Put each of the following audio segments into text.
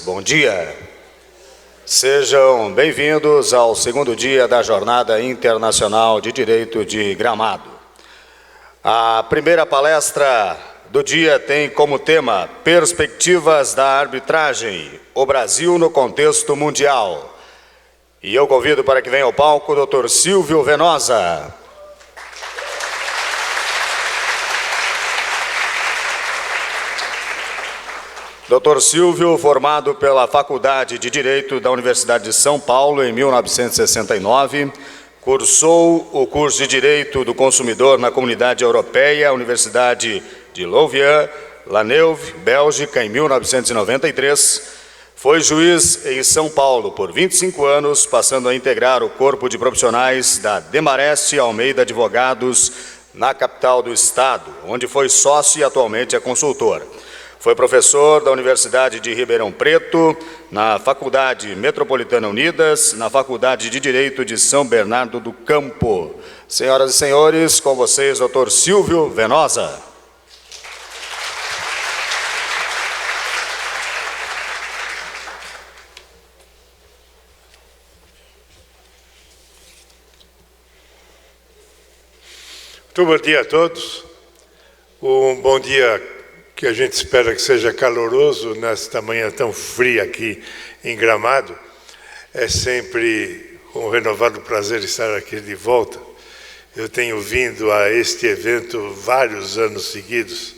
Bom dia. Sejam bem-vindos ao segundo dia da Jornada Internacional de Direito de Gramado. A primeira palestra do dia tem como tema Perspectivas da Arbitragem, o Brasil no contexto mundial. E eu convido para que venha ao palco o Dr. Silvio Venosa. Dr. Silvio, formado pela Faculdade de Direito da Universidade de São Paulo em 1969, cursou o curso de Direito do Consumidor na Comunidade Europeia, Universidade de Louvain-la-Neuve, Bélgica, em 1993. Foi juiz em São Paulo por 25 anos, passando a integrar o corpo de profissionais da Demarest Almeida Advogados, na capital do estado, onde foi sócio e atualmente é consultor. Foi professor da Universidade de Ribeirão Preto, na Faculdade Metropolitana Unidas, na Faculdade de Direito de São Bernardo do Campo. Senhoras e senhores, com vocês, Dr. Silvio Venosa. Muito bom dia a todos. Um bom dia que a gente espera que seja caloroso nesta manhã tão fria aqui em Gramado. É sempre um renovado prazer estar aqui de volta. Eu tenho vindo a este evento vários anos seguidos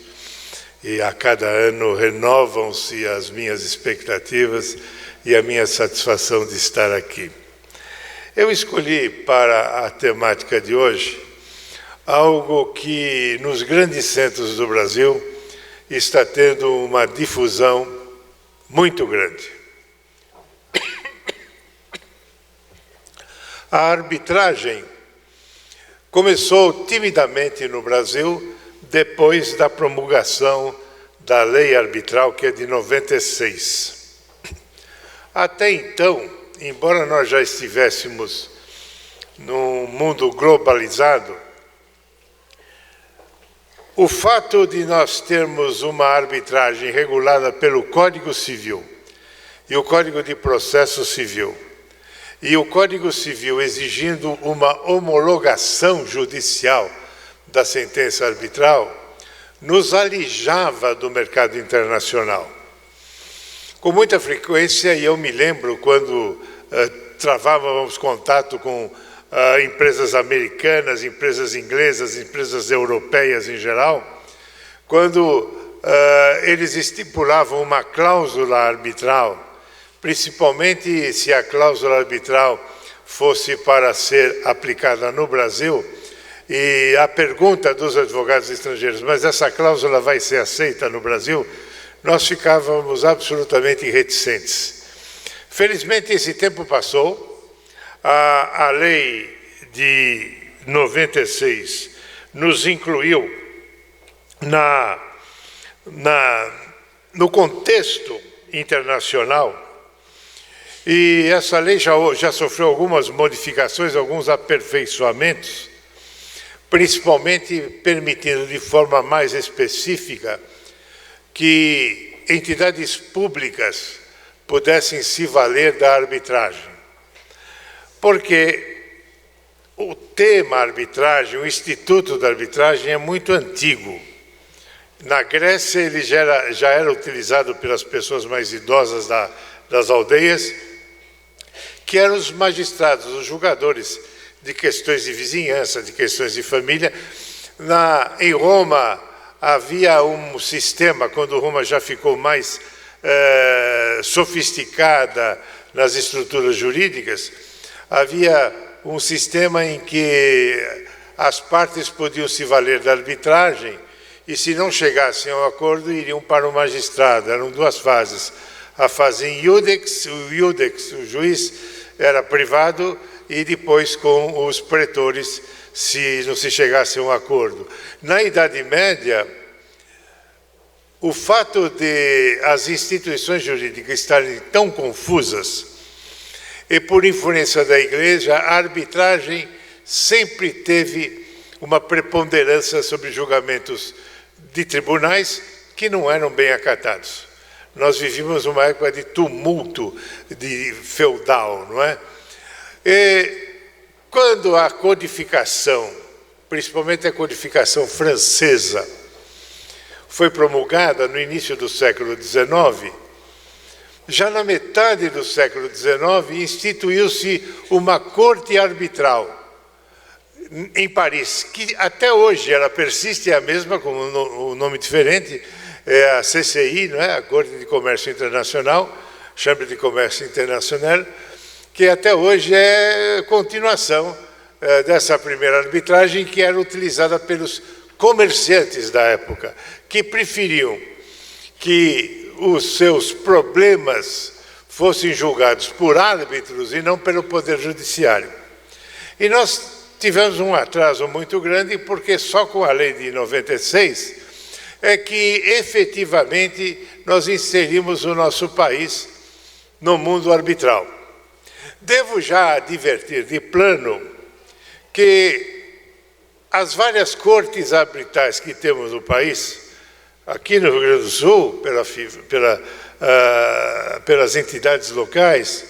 e a cada ano renovam-se as minhas expectativas e a minha satisfação de estar aqui. Eu escolhi para a temática de hoje algo que nos grandes centros do Brasil está tendo uma difusão muito grande. A arbitragem começou timidamente no Brasil depois da promulgação da lei arbitral, que é de 96. Até então, embora nós já estivéssemos num mundo globalizado, o fato de nós termos uma arbitragem regulada pelo Código Civil e o Código de Processo Civil, e o Código Civil exigindo uma homologação judicial da sentença arbitral, nos alijava do mercado internacional. Com muita frequência, e eu me lembro quando travávamos contato com empresas americanas, empresas inglesas, empresas europeias em geral, quando eles estipulavam uma cláusula arbitral, principalmente se a cláusula arbitral fosse para ser aplicada no Brasil, e a pergunta dos advogados estrangeiros, mas essa cláusula vai ser aceita no Brasil? Nós ficávamos absolutamente reticentes. Felizmente esse tempo passou. A lei de 96 nos incluiu no contexto internacional, e essa lei já sofreu algumas modificações, alguns aperfeiçoamentos, principalmente permitindo de forma mais específica que entidades públicas pudessem se valer da arbitragem. Porque o tema arbitragem, o instituto da arbitragem é muito antigo. Na Grécia ele já era utilizado pelas pessoas mais idosas das aldeias, que eram os magistrados, os julgadores de questões de vizinhança, de questões de família. Em Roma havia um sistema, quando Roma já ficou mais sofisticada nas estruturas jurídicas, havia um sistema em que as partes podiam se valer da arbitragem e, se não chegassem ao acordo, iriam para o magistrado. Eram duas fases. A fase em iudex, o juiz era privado, e depois com os pretores, se não se chegasse a um acordo. Na Idade Média, o fato de as instituições jurídicas estarem tão confusas, e por influência da Igreja, a arbitragem sempre teve uma preponderância sobre julgamentos de tribunais que não eram bem acatados. Nós vivíamos uma época de tumulto, de feudal, não é? E quando a codificação, principalmente a codificação francesa, foi promulgada no início do século XIX, já na metade do século XIX instituiu-se uma corte arbitral em Paris, que até hoje ela persiste, é a mesma, com um nome diferente, é a CCI, não é? A Corte de Comércio Internacional, Chambre de Comércio Internacional, que até hoje é continuação dessa primeira arbitragem que era utilizada pelos comerciantes da época, que preferiam que os seus problemas fossem julgados por árbitros e não pelo Poder Judiciário. E nós tivemos um atraso muito grande, porque só com a lei de 96 é que efetivamente nós inserimos o nosso país no mundo arbitral. Devo já advertir de plano que as várias cortes arbitrais que temos no país, aqui no Rio Grande do Sul, pelas entidades locais,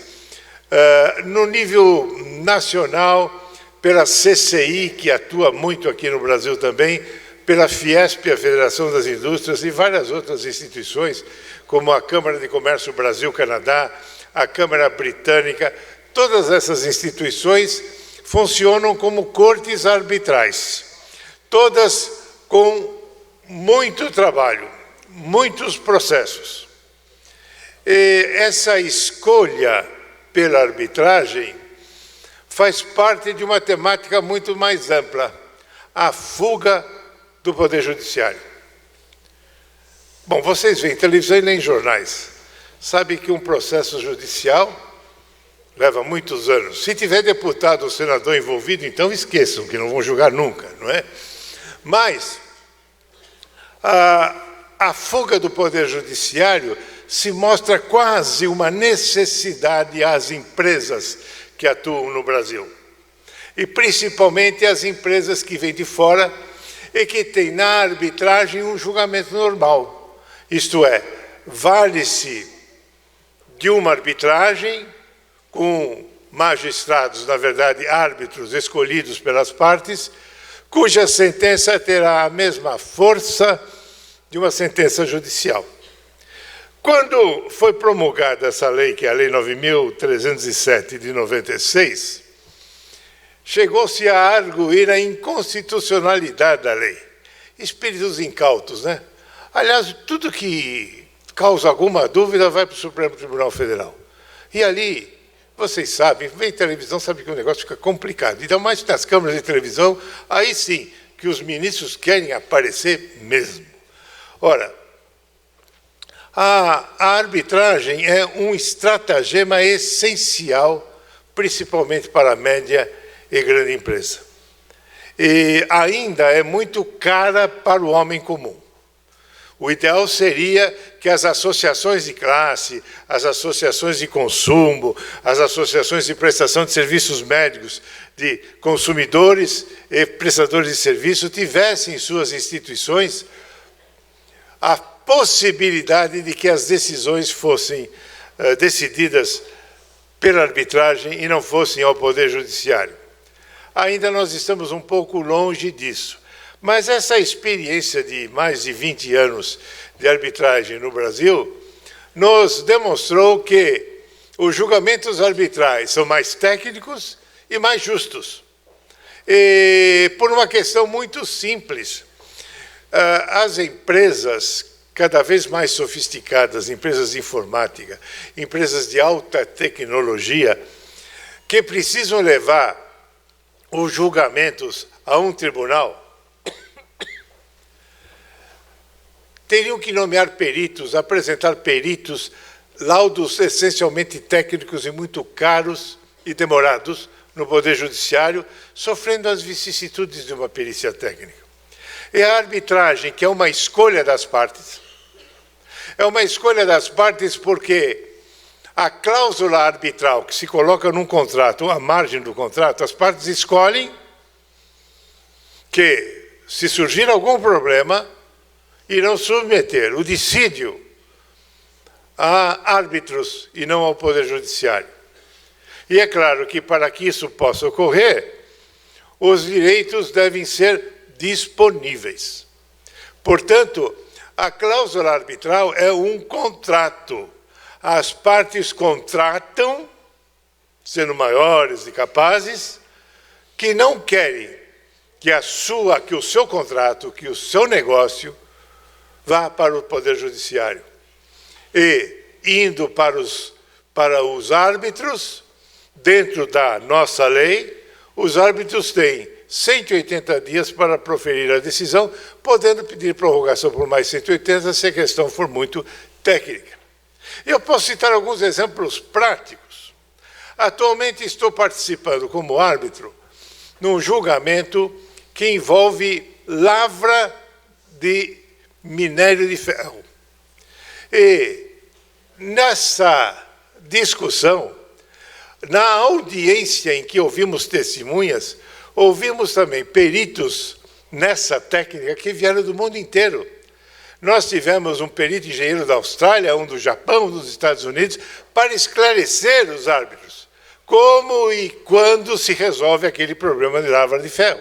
no nível nacional, pela CCI, que atua muito aqui no Brasil também, pela Fiesp, a Federação das Indústrias, e várias outras instituições, como a Câmara de Comércio Brasil-Canadá, a Câmara Britânica, todas essas instituições funcionam como cortes arbitrais, todas com muito trabalho, muitos processos. E essa escolha pela arbitragem faz parte de uma temática muito mais ampla, a fuga do Poder Judiciário. Bom, vocês veem televisão e leem jornais, sabem que um processo judicial leva muitos anos. Se tiver deputado ou senador envolvido, então esqueçam, que não vão julgar nunca, não é? Mas a fuga do Poder Judiciário se mostra quase uma necessidade às empresas que atuam no Brasil. E principalmente as empresas que vêm de fora e que têm na arbitragem um julgamento normal. Isto é, vale-se de uma arbitragem com magistrados, na verdade, árbitros escolhidos pelas partes, cuja sentença terá a mesma força de uma sentença judicial. Quando foi promulgada essa lei, que é a Lei 9.307 de 96, chegou-se a arguir a inconstitucionalidade da lei. Espíritos incautos, né? Aliás, tudo que causa alguma dúvida vai para o Supremo Tribunal Federal. E ali, vocês sabem, vem televisão, sabe que o negócio fica complicado. Ainda mais nas câmaras de televisão, aí sim, que os ministros querem aparecer mesmo. Ora, a arbitragem é um estratagema essencial, principalmente para a média e grande empresa. E ainda é muito cara para o homem comum. O ideal seria que as associações de classe, as associações de consumo, as associações de prestação de serviços médicos, de consumidores e prestadores de serviço tivessem em suas instituições a possibilidade de que as decisões fossem decididas pela arbitragem e não fossem ao Poder Judiciário. Ainda nós estamos um pouco longe disso, mas essa experiência de mais de 20 anos de arbitragem no Brasil nos demonstrou que os julgamentos arbitrais são mais técnicos e mais justos. E por uma questão muito simples, as empresas cada vez mais sofisticadas, empresas de informática, empresas de alta tecnologia, que precisam levar os julgamentos a um tribunal, teriam que nomear peritos, apresentar peritos, laudos essencialmente técnicos e muito caros e demorados no Poder Judiciário, sofrendo as vicissitudes de uma perícia técnica. E a arbitragem, que é uma escolha das partes, é uma escolha das partes porque a cláusula arbitral que se coloca num contrato, à margem do contrato, as partes escolhem que, se surgir algum problema, irão submeter o dissídio a árbitros e não ao Poder Judiciário. E é claro que, para que isso possa ocorrer, os direitos devem ser disponíveis. Portanto, a cláusula arbitral é um contrato. As partes contratam, sendo maiores e capazes, que não querem que o seu contrato, que o seu negócio vá para o Poder Judiciário. E, indo para os árbitros, dentro da nossa lei, os árbitros têm 180 dias para proferir a decisão, podendo pedir prorrogação por mais 180 se a questão for muito técnica. Eu posso citar alguns exemplos práticos. Atualmente estou participando como árbitro num julgamento que envolve lavra de minério de ferro. E nessa discussão, na audiência em que ouvimos testemunhas, ouvimos também peritos nessa técnica que vieram do mundo inteiro. Nós tivemos um perito engenheiro da Austrália, um do Japão, um dos Estados Unidos, para esclarecer os árbitros como e quando se resolve aquele problema de lavra de ferro.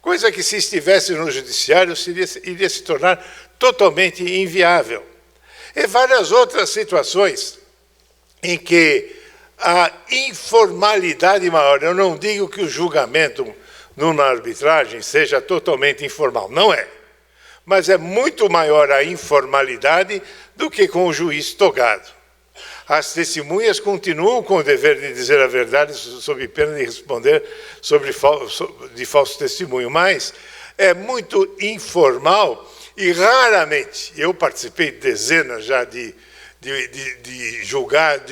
Coisa que, se estivesse no judiciário, iria se tornar totalmente inviável. E várias outras situações em que a informalidade maior, eu não digo que o julgamento numa arbitragem seja totalmente informal, não é. Mas é muito maior a informalidade do que com o juiz togado. As testemunhas continuam com o dever de dizer a verdade sob pena de responder de falso testemunho, mas é muito informal e raramente, eu participei de dezenas já de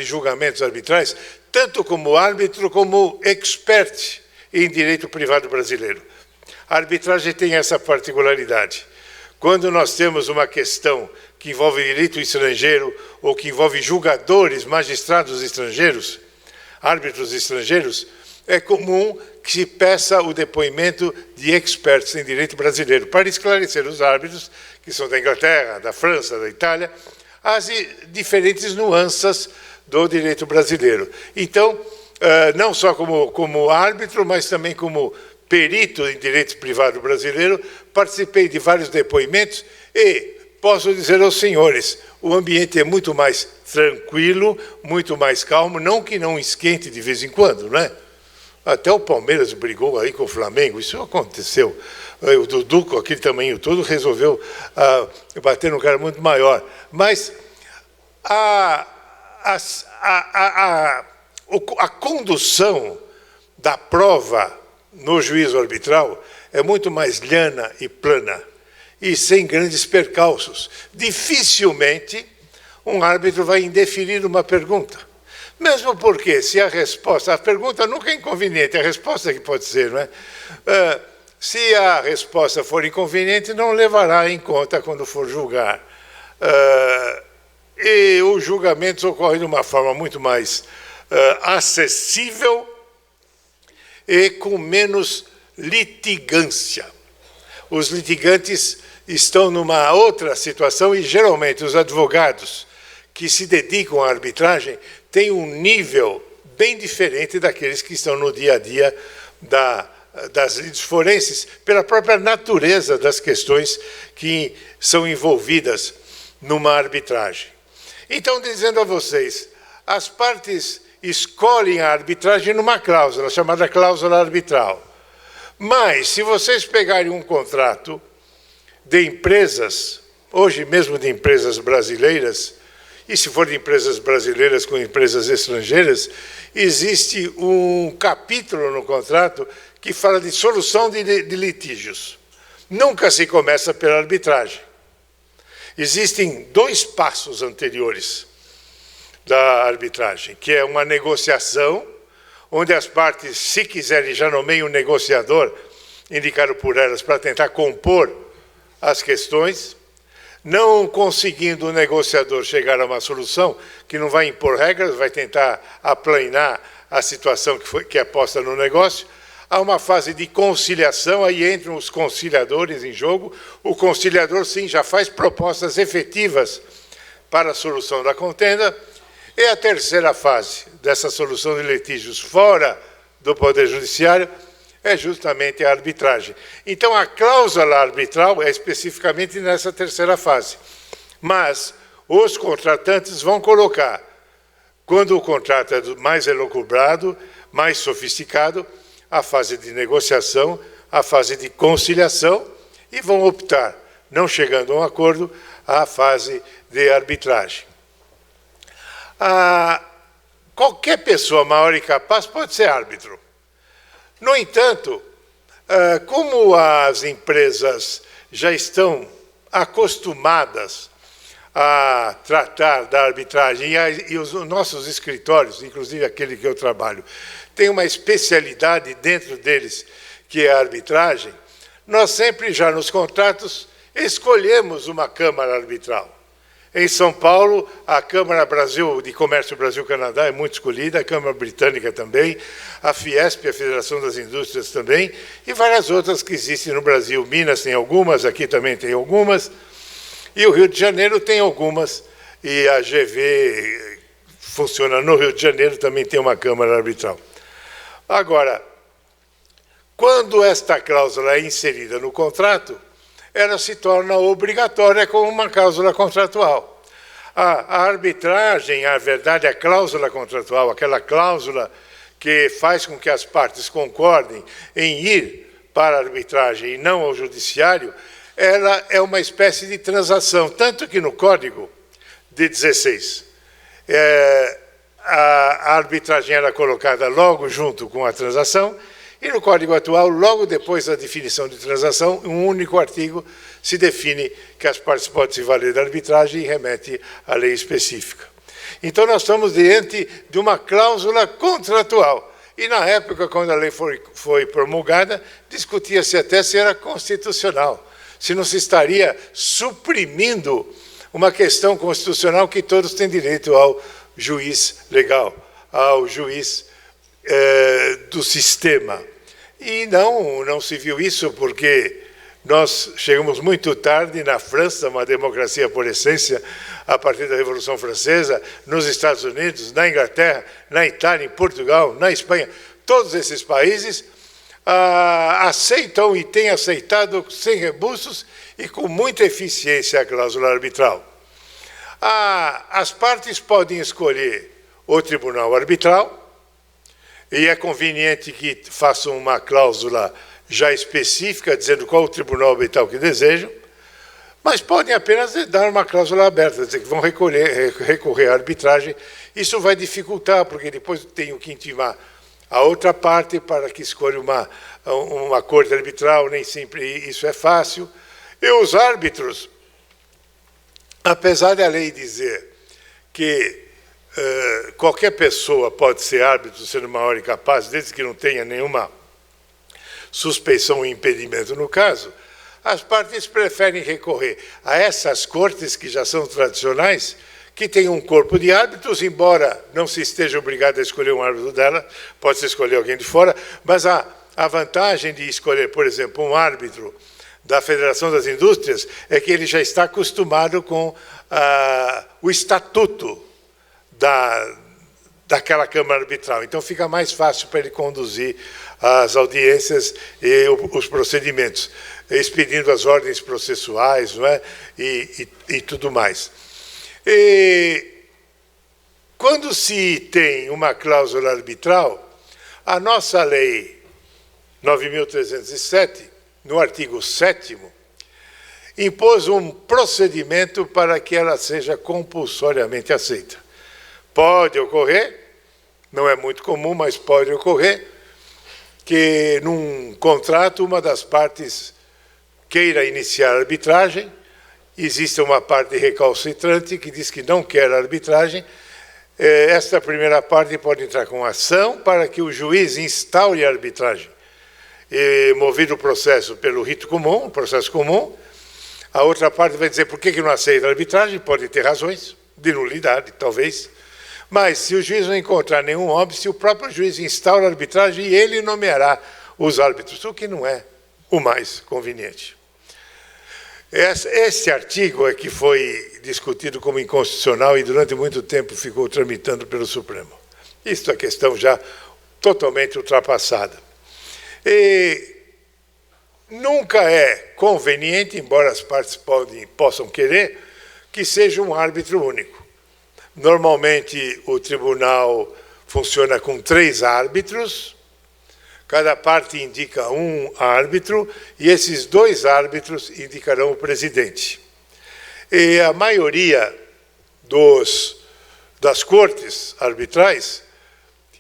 julgamentos arbitrais, tanto como árbitro como expert em direito privado brasileiro. A arbitragem tem essa particularidade. Quando nós temos uma questão que envolve direito estrangeiro ou que envolve julgadores, magistrados estrangeiros, árbitros estrangeiros, é comum que se peça o depoimento de experts em direito brasileiro para esclarecer os árbitros, que são da Inglaterra, da França, da Itália, as diferentes nuances do direito brasileiro. Então, não só como árbitro, mas também como perito em direito privado brasileiro, participei de vários depoimentos e posso dizer aos senhores, o ambiente é muito mais tranquilo, muito mais calmo, não que não esquente de vez em quando, não é? Até o Palmeiras brigou aí com o Flamengo, isso aconteceu. O Dudu, com aquele tamanho todo, resolveu bater num cara muito maior. Mas a condução da prova no juízo arbitral é muito mais llana e plana e sem grandes percalços. Dificilmente um árbitro vai indeferir uma pergunta. Mesmo porque, se a pergunta nunca é inconveniente, a resposta que pode ser, não é? Se a resposta for inconveniente, não levará em conta quando for julgar. E os julgamentos ocorrem de uma forma muito mais acessível e com menos litigância. Os litigantes estão numa outra situação e, geralmente, os advogados que se dedicam à arbitragem têm um nível bem diferente daqueles que estão no dia a dia das lides forenses, pela própria natureza das questões que são envolvidas numa arbitragem. Então, dizendo a vocês, as partes escolhem a arbitragem numa cláusula, chamada cláusula arbitral. Mas, se vocês pegarem um contrato de empresas, hoje mesmo de empresas brasileiras, e se for de empresas brasileiras com empresas estrangeiras, existe um capítulo no contrato que fala de solução de litígios. Nunca se começa pela arbitragem. Existem dois passos anteriores da arbitragem, que é uma negociação, onde as partes, se quiserem, já nomeiam um negociador, indicado por elas, para tentar compor as questões. Não conseguindo o negociador chegar a uma solução, que não vai impor regras, vai tentar aplanar a situação que é posta no negócio, há uma fase de conciliação, aí entram os conciliadores em jogo. O conciliador, sim, já faz propostas efetivas para a solução da contenda. E a terceira fase dessa solução de litígios fora do Poder Judiciário é justamente a arbitragem. Então, a cláusula arbitral é especificamente nessa terceira fase. Mas os contratantes vão colocar, quando o contrato é mais elucubrado, mais sofisticado, a fase de negociação, a fase de conciliação, e vão optar, não chegando a um acordo, a fase de arbitragem. Qualquer pessoa maior e capaz pode ser árbitro. No entanto, como as empresas já estão acostumadas a tratar da arbitragem, e os nossos escritórios, inclusive aquele que eu trabalho, tem uma especialidade dentro deles, que é a arbitragem, nós sempre já nos contratos escolhemos uma Câmara Arbitral. Em São Paulo, a Câmara de Comércio Brasil-Canadá é muito escolhida, a Câmara Britânica também, a Fiesp, a Federação das Indústrias também, e várias outras que existem no Brasil. Minas tem algumas, aqui também tem algumas, e o Rio de Janeiro tem algumas, e a GV funciona no Rio de Janeiro, também tem uma Câmara Arbitral. Agora, quando esta cláusula é inserida no contrato, ela se torna obrigatória como uma cláusula contratual. A arbitragem, a verdade, a cláusula contratual, aquela cláusula que faz com que as partes concordem em ir para a arbitragem e não ao judiciário, ela é uma espécie de transação, tanto que no Código de 16, a arbitragem era colocada logo junto com a transação, e no Código atual, logo depois da definição de transação, um único artigo se define que as partes podem se valer da arbitragem e remete à lei específica. Então, nós estamos diante de uma cláusula contratual. E, na época, quando a lei foi promulgada, discutia-se até se era constitucional, se não se estaria suprimindo uma questão constitucional que todos têm direito ao juiz legal, ao juiz do sistema. E não se viu isso porque nós chegamos muito tarde na França, uma democracia por essência, a partir da Revolução Francesa, nos Estados Unidos, na Inglaterra, na Itália, em Portugal, na Espanha. Todos esses países aceitam e têm aceitado sem rebuços e com muita eficiência a cláusula arbitral. As partes podem escolher o tribunal arbitral, e é conveniente que façam uma cláusula já específica, dizendo qual o tribunal arbitral que desejam, mas podem apenas dar uma cláusula aberta, dizer que vão recorrer à arbitragem. Isso vai dificultar, porque depois tenho que intimar a outra parte para que escolha uma corte arbitral, nem sempre isso é fácil. E os árbitros, apesar da lei dizer que qualquer pessoa pode ser árbitro, sendo maior e capaz, desde que não tenha nenhuma suspeição ou impedimento no caso, as partes preferem recorrer a essas cortes que já são tradicionais, que têm um corpo de árbitros, embora não se esteja obrigado a escolher um árbitro dela, pode-se escolher alguém de fora, mas a vantagem de escolher, por exemplo, um árbitro da Federação das Indústrias é que ele já está acostumado com o estatuto daquela Câmara Arbitral. Então, fica mais fácil para ele conduzir as audiências e os procedimentos, expedindo as ordens processuais, não é? e tudo mais. E, quando se tem uma cláusula arbitral, a nossa lei 9.307, no artigo 7º, impôs um procedimento para que ela seja compulsoriamente aceita. Pode ocorrer, não é muito comum, mas pode ocorrer, que num contrato uma das partes queira iniciar a arbitragem, existe uma parte recalcitrante que diz que não quer a arbitragem. Esta primeira parte pode entrar com ação para que o juiz instaure a arbitragem. E, movido o processo pelo rito comum, o processo comum, a outra parte vai dizer por que não aceita a arbitragem, pode ter razões de nulidade, talvez. Mas, se o juiz não encontrar nenhum óbice, o próprio juiz instaura a arbitragem e ele nomeará os árbitros, o que não é o mais conveniente. Este artigo é que foi discutido como inconstitucional e durante muito tempo ficou tramitando pelo Supremo. Isto é questão já totalmente ultrapassada. E nunca é conveniente, embora as partes possam querer, que seja um árbitro único. Normalmente o tribunal funciona com 3 árbitros, cada parte indica um árbitro e esses 2 árbitros indicarão o presidente. E a maioria das cortes arbitrais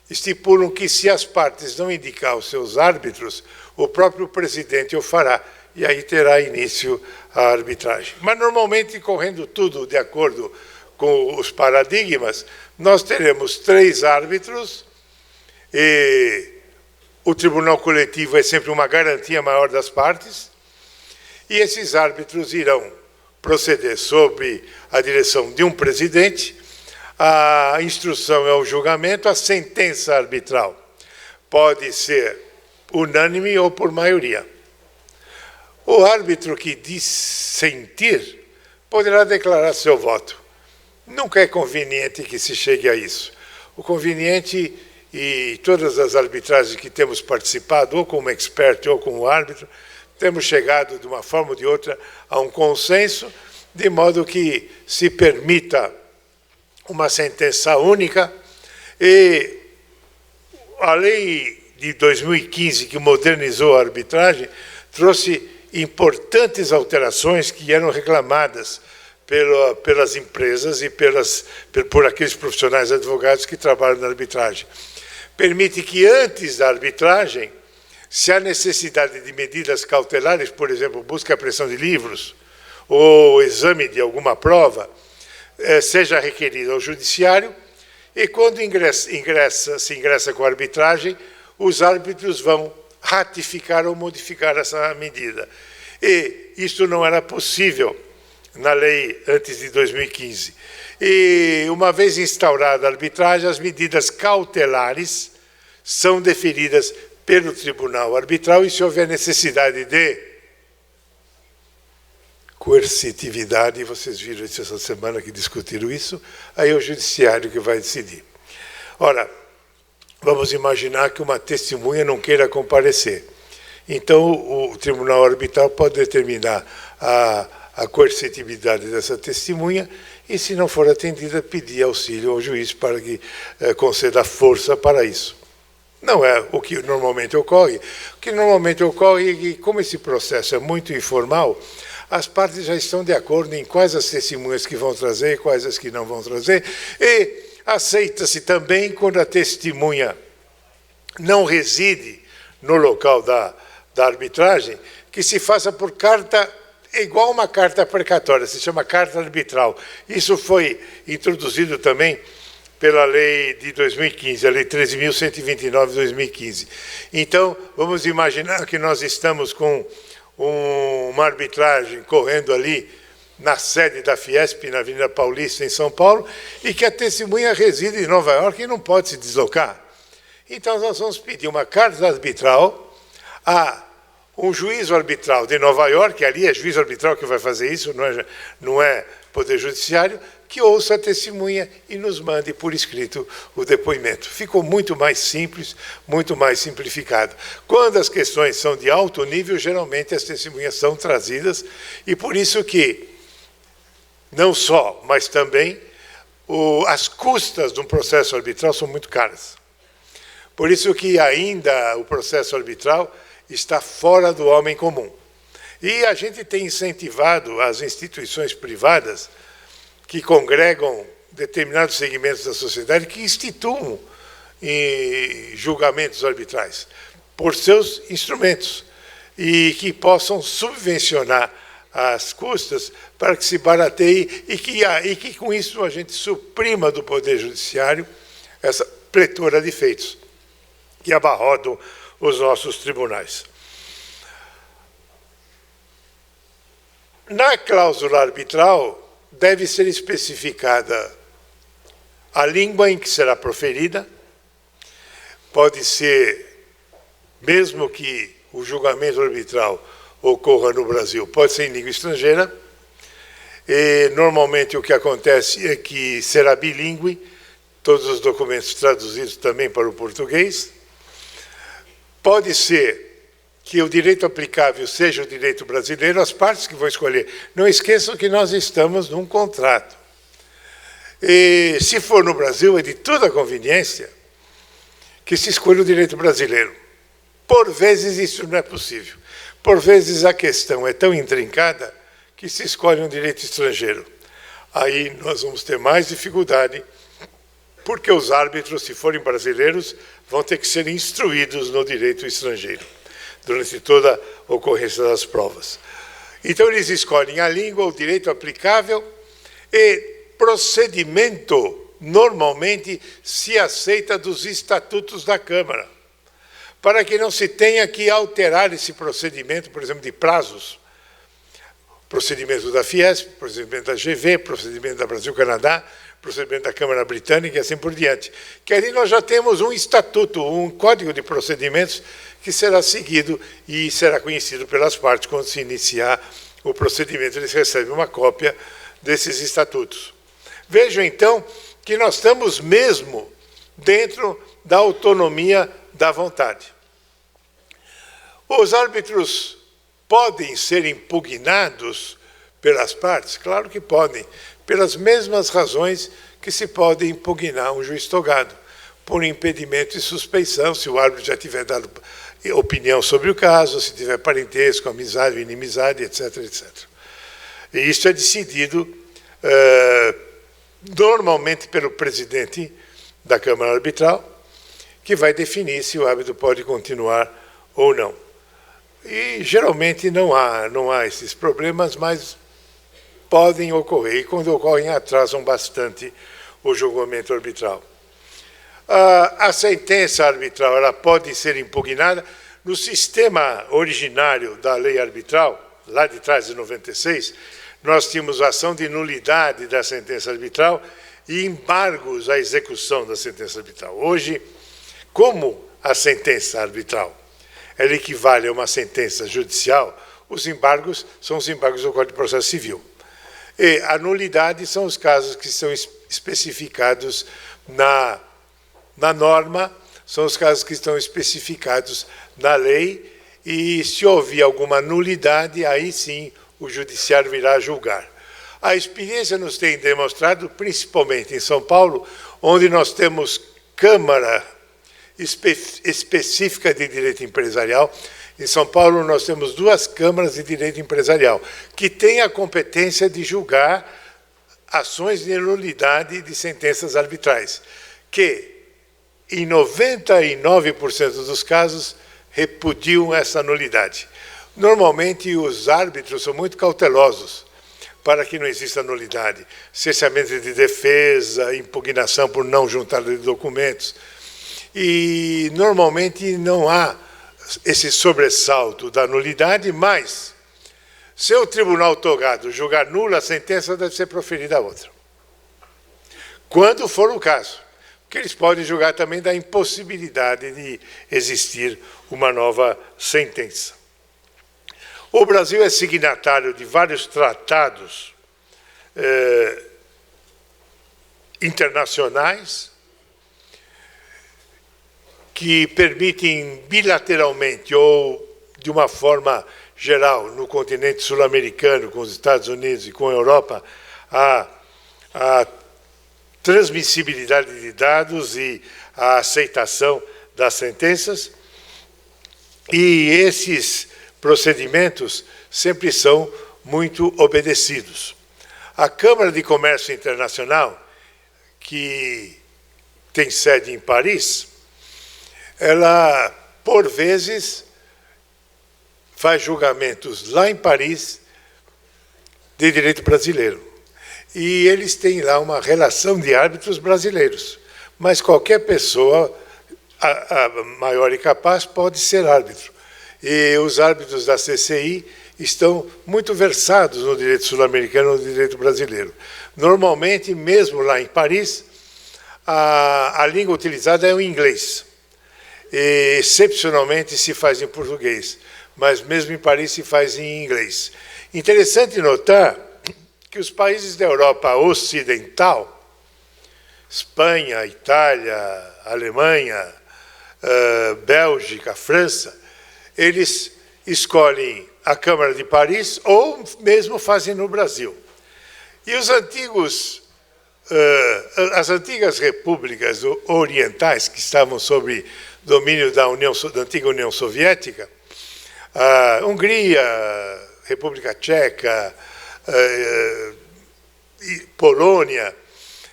estipulam que se as partes não indicar os seus árbitros, o próprio presidente o fará e aí terá início a arbitragem. Mas normalmente, correndo tudo de acordo com os paradigmas, nós teremos 3 árbitros e o tribunal coletivo é sempre uma garantia maior das partes, e esses árbitros irão proceder sob a direção de um presidente. A instrução é o julgamento, a sentença arbitral pode ser unânime ou por maioria. O árbitro que dissentir poderá declarar seu voto. Nunca é conveniente que se chegue a isso. O conveniente, e todas as arbitragens que temos participado, ou como expert ou como árbitro, temos chegado de uma forma ou de outra a um consenso, de modo que se permita uma sentença única. E a lei de 2015, que modernizou a arbitragem, trouxe importantes alterações que eram reclamadas pelas empresas e por aqueles profissionais advogados que trabalham na arbitragem. Permite que antes da arbitragem, se há necessidade de medidas cautelares, por exemplo, busca e apreensão de livros ou exame de alguma prova, seja requerido ao judiciário, e quando se ingressa com a arbitragem, os árbitros vão ratificar ou modificar essa medida. E isso não era possível na lei antes de 2015. E, uma vez instaurada a arbitragem, as medidas cautelares são deferidas pelo tribunal arbitral e, se houver necessidade de coercitividade, vocês viram isso essa semana que discutiram isso, aí é o judiciário que vai decidir. Ora, vamos imaginar que uma testemunha não queira comparecer. Então, o tribunal arbitral pode determinar a coercitividade dessa testemunha e, se não for atendida, pedir auxílio ao juiz para que conceda força para isso. Não é o que normalmente ocorre. O que normalmente ocorre é que, como esse processo é muito informal, as partes já estão de acordo em quais as testemunhas que vão trazer e quais as que não vão trazer, e aceita-se também quando a testemunha não reside no local da arbitragem, que se faça por carta, igual uma carta precatória, se chama carta arbitral. Isso foi introduzido também pela lei de 2015, a lei 13.129 de 2015. Então, vamos imaginar que nós estamos com uma arbitragem correndo ali na sede da Fiesp, na Avenida Paulista, em São Paulo, e que a testemunha reside em Nova York e não pode se deslocar. Então, nós vamos pedir uma carta arbitral a um juízo arbitral de Nova York, ali é juízo arbitral que vai fazer isso, não é Poder Judiciário, que ouça a testemunha e nos mande por escrito o depoimento. Ficou muito mais simples, muito mais simplificado. Quando as questões são de alto nível, geralmente as testemunhas são trazidas, e por isso que, não só, mas também, as custas de um processo arbitral são muito caras. Por isso que ainda o processo arbitral está fora do homem comum. E a gente tem incentivado as instituições privadas que congregam determinados segmentos da sociedade que instituam julgamentos arbitrais por seus instrumentos e que possam subvencionar as custas para que se barateie e que com isso a gente suprima do Poder Judiciário essa pletora de feitos que abarrotam os nossos tribunais. Na cláusula arbitral, deve ser especificada a língua em que será proferida. Pode ser, mesmo que o julgamento arbitral ocorra no Brasil. Pode ser em língua estrangeira, e normalmente o que acontece é que será bilíngue, todos os documentos traduzidos também para o português. Pode ser que o direito aplicável seja o direito brasileiro, as partes que vão escolher. Não esqueçam que nós estamos num contrato. E se for no Brasil, é de toda conveniência que se escolha o direito brasileiro. Por vezes isso não é possível. Por vezes a questão é tão intrincada que se escolhe um direito estrangeiro. Aí nós vamos ter mais dificuldade, porque os árbitros, se forem brasileiros, vão ter que ser instruídos no direito estrangeiro durante toda a ocorrência das provas. Então eles escolhem a língua, o direito aplicável e procedimento, normalmente se aceita dos estatutos da Câmara, para que não se tenha que alterar esse procedimento, por exemplo, de prazos. Procedimento da Fiesp, procedimento da GV, procedimento da Brasil-Canadá, procedimento da Câmara Britânica e assim por diante. Que ali nós já temos um estatuto, um código de procedimentos que será seguido e será conhecido pelas partes quando se iniciar o procedimento. Eles recebem uma cópia desses estatutos. Vejam, então, que nós estamos mesmo dentro da autonomia da vontade. Os árbitros podem ser impugnados pelas partes? Claro que podem, pelas mesmas razões que se pode impugnar um juiz togado, por impedimento e suspeição, se o árbitro já tiver dado opinião sobre o caso, se tiver parentesco, amizade ou inimizade, etc., etc. E isso é decidido normalmente pelo presidente da Câmara Arbitral, que vai definir se o árbitro pode continuar ou não. E geralmente não há esses problemas, mas podem ocorrer, e quando ocorrem atrasam bastante o julgamento arbitral. A sentença arbitral ela pode ser impugnada no sistema originário da lei arbitral, lá de trás de 96, nós tínhamos ação de nulidade da sentença arbitral e embargos à execução da sentença arbitral. Hoje, como a sentença arbitral ela equivale a uma sentença judicial, os embargos são os embargos do Código de Processo Civil. E a nulidade são os casos que são especificados na norma, são os casos que estão especificados na lei, e se houver alguma nulidade, aí sim o judiciário virá julgar. A experiência nos tem demonstrado, principalmente em São Paulo, onde nós temos Câmara específica de direito empresarial. Em São Paulo nós temos 2 câmaras de direito empresarial, que têm a competência de julgar ações de nulidade de sentenças arbitrais, que em 99% dos casos repudiam essa nulidade. Normalmente os árbitros são muito cautelosos para que não exista nulidade, cessamento de defesa, impugnação por não juntar documentos. E normalmente não há esse sobressalto da nulidade, mas se o tribunal togado julgar nula a sentença, deve ser proferida outra. Quando for o caso, porque eles podem julgar também da impossibilidade de existir uma nova sentença. O Brasil é signatário de vários tratados internacionais que permitem bilateralmente ou de uma forma geral no continente sul-americano, com os Estados Unidos e com a Europa, a transmissibilidade de dados e a aceitação das sentenças. E esses procedimentos sempre são muito obedecidos. A Câmara de Comércio Internacional, que tem sede em Paris, ela, por vezes, faz julgamentos lá em Paris de direito brasileiro. E eles têm lá uma relação de árbitros brasileiros. Mas qualquer pessoa, a maior e capaz, pode ser árbitro. E os árbitros da CCI estão muito versados no direito sul-americano e no direito brasileiro. Normalmente, mesmo lá em Paris, a língua utilizada é o inglês. E, excepcionalmente, se faz em português. mas mesmo em Paris se faz em inglês. Interessante notar que os países da Europa Ocidental, Espanha, Itália, Alemanha, Bélgica, França, eles escolhem a Câmara de Paris ou mesmo fazem no Brasil. E as antigas repúblicas orientais que estavam sob domínio da antiga União Soviética, a Hungria, República Tcheca, Polônia,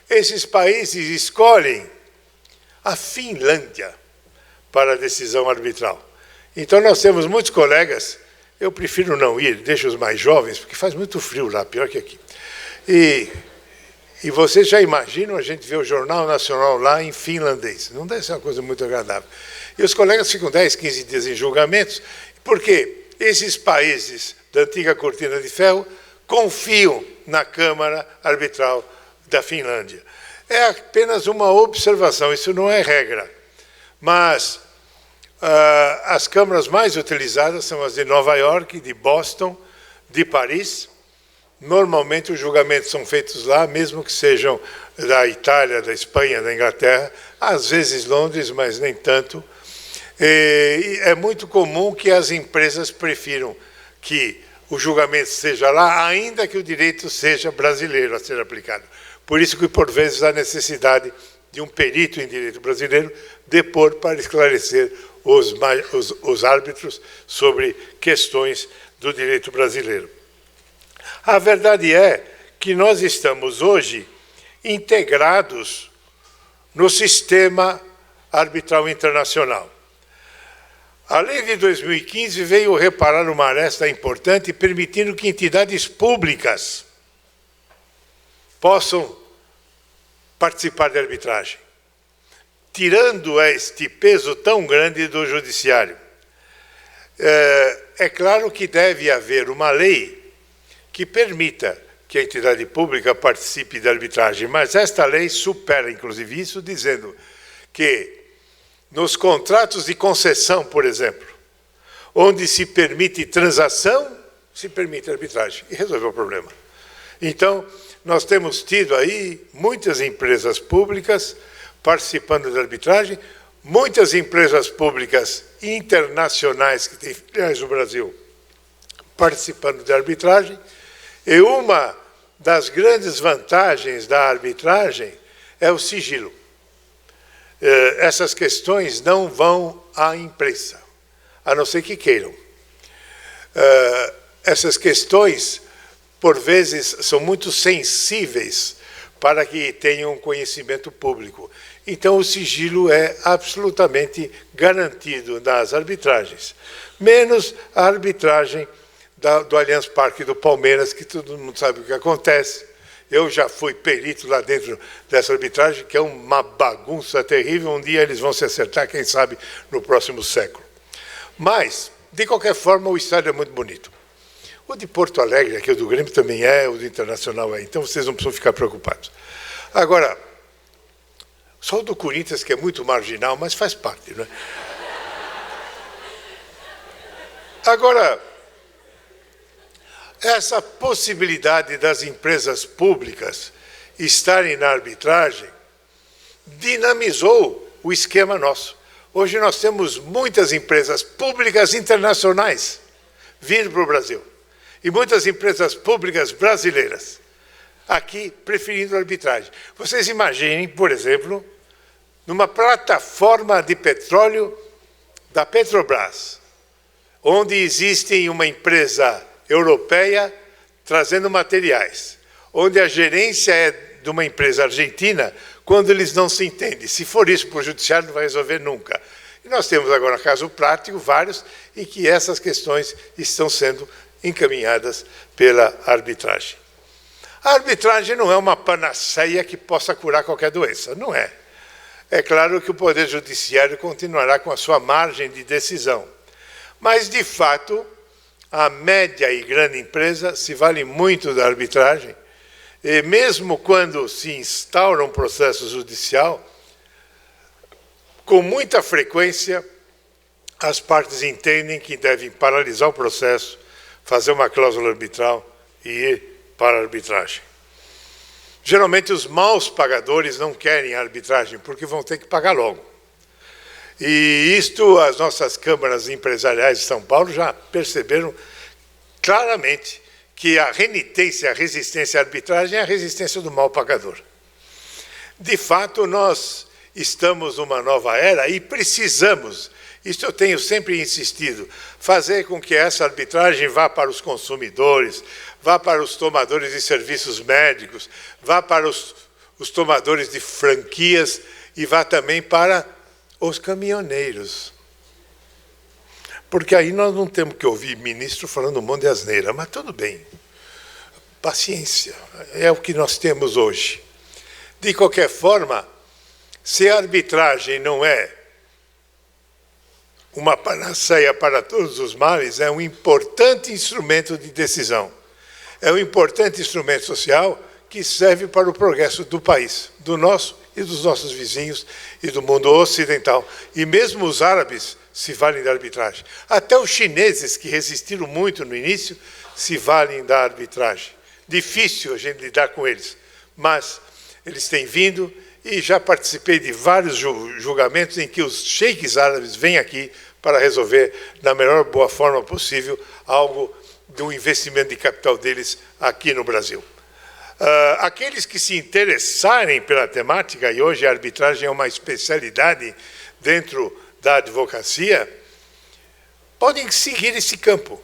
esses países escolhem a Finlândia para a decisão arbitral. Então nós temos muitos colegas, eu prefiro não ir, deixo os mais jovens, porque faz muito frio lá, pior que aqui. E vocês já imaginam a gente ver o Jornal Nacional lá em finlandês. Não deve ser uma coisa muito agradável. E os colegas ficam 10, 15 dias em julgamentos, porque esses países da antiga cortina de ferro confiam na Câmara Arbitral da Finlândia. É apenas uma observação, isso não é regra. Mas as câmaras mais utilizadas são as de Nova York, de Boston, de Paris. Normalmente os julgamentos são feitos lá, mesmo que sejam da Itália, da Espanha, da Inglaterra, às vezes Londres, mas nem tanto. E é muito comum que as empresas prefiram que o julgamento seja lá, ainda que o direito seja brasileiro a ser aplicado. Por isso que, por vezes, há necessidade de um perito em direito brasileiro depor para esclarecer os árbitros sobre questões do direito brasileiro. A verdade é que nós estamos hoje integrados no sistema arbitral internacional. A lei de 2015 veio reparar uma aresta importante, permitindo que entidades públicas possam participar da arbitragem, tirando este peso tão grande do judiciário. É claro que deve haver uma lei que permita que a entidade pública participe da arbitragem, mas esta lei supera, inclusive, isso, dizendo que nos contratos de concessão, por exemplo, onde se permite transação, se permite arbitragem, e resolveu o problema. Então, nós temos tido aí muitas empresas públicas participando da arbitragem, muitas empresas públicas internacionais que têm filiais no Brasil participando da arbitragem, e uma das grandes vantagens da arbitragem é o sigilo. Essas questões não vão à imprensa, a não ser que queiram. Essas questões, por vezes, são muito sensíveis para que tenham conhecimento público. Então, o sigilo é absolutamente garantido nas arbitragens, menos a arbitragem do Allianz Parque do Palmeiras, que todo mundo sabe o que acontece. Eu já fui perito lá dentro dessa arbitragem, que é uma bagunça terrível. Um dia eles vão se acertar, quem sabe, no próximo século. Mas, de qualquer forma, o estádio é muito bonito. O de Porto Alegre, aqui o do Grêmio também é, o do Internacional é. Então, vocês não precisam ficar preocupados. Agora, só o do Corinthians, que é muito marginal, mas faz parte, não é? Agora, essa possibilidade das empresas públicas estarem na arbitragem dinamizou o esquema nosso. Hoje nós temos muitas empresas públicas internacionais vindo para o Brasil e muitas empresas públicas brasileiras aqui preferindo a arbitragem. Vocês imaginem, por exemplo, numa plataforma de petróleo da Petrobras, onde existe uma empresa europeia trazendo materiais, onde a gerência é de uma empresa argentina, quando eles não se entendem. Se for isso para o judiciário, não vai resolver nunca. E nós temos agora caso prático, vários, em que essas questões estão sendo encaminhadas pela arbitragem. A arbitragem não é uma panaceia que possa curar qualquer doença, não é. É claro que o Poder Judiciário continuará com a sua margem de decisão, mas, de fato, a média e grande empresa se vale muito da arbitragem, e mesmo quando se instaura um processo judicial, com muita frequência, as partes entendem que devem paralisar o processo, fazer uma cláusula arbitral e ir para a arbitragem. Geralmente, os maus pagadores não querem a arbitragem, porque vão ter que pagar logo. E isto, as nossas câmaras empresariais de São Paulo já perceberam claramente que a renitência, a resistência à arbitragem é a resistência do mau pagador. De fato, nós estamos numa nova era e precisamos, isso eu tenho sempre insistido, fazer com que essa arbitragem vá para os consumidores, vá para os tomadores de serviços médicos, vá para os tomadores de franquias e vá também para os caminhoneiros. Porque aí nós não temos que ouvir ministro falando um monte de asneira, mas tudo bem. Paciência, é o que nós temos hoje. De qualquer forma, se a arbitragem não é uma panaceia para todos os males, é um importante instrumento de decisão. É um importante instrumento social que serve para o progresso do país, do nosso e dos nossos vizinhos e do mundo ocidental. E mesmo os árabes se valem da arbitragem. Até os chineses, que resistiram muito no início, se valem da arbitragem. Difícil a gente lidar com eles, mas eles têm vindo e já participei de vários julgamentos em que os sheiks árabes vêm aqui para resolver, da melhor boa forma possível, algo do investimento de capital deles aqui no Brasil. Aqueles que se interessarem pela temática, e hoje a arbitragem é uma especialidade dentro da advocacia, podem seguir esse campo.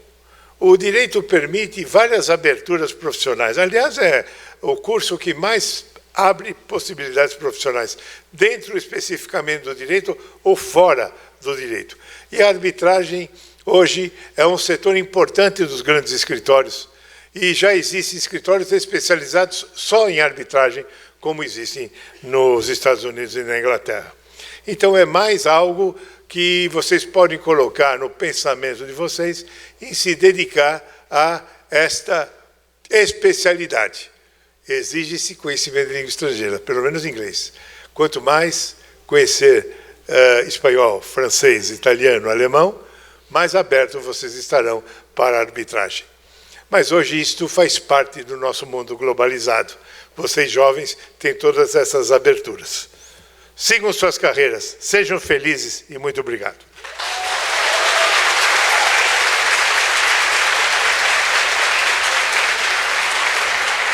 O direito permite várias aberturas profissionais. Aliás, é o curso que mais abre possibilidades profissionais, dentro especificamente do direito ou fora do direito. E a arbitragem, hoje, é um setor importante dos grandes escritórios. E já existem escritórios especializados só em arbitragem, como existem nos Estados Unidos e na Inglaterra. Então, é mais algo que vocês podem colocar no pensamento de vocês em se dedicar a esta especialidade. Exige-se conhecimento de língua estrangeira, pelo menos inglês. Quanto mais conhecer espanhol, francês, italiano, alemão, mais aberto vocês estarão para a arbitragem. Mas hoje isto faz parte do nosso mundo globalizado. Vocês jovens têm todas essas aberturas. Sigam suas carreiras, sejam felizes e muito obrigado.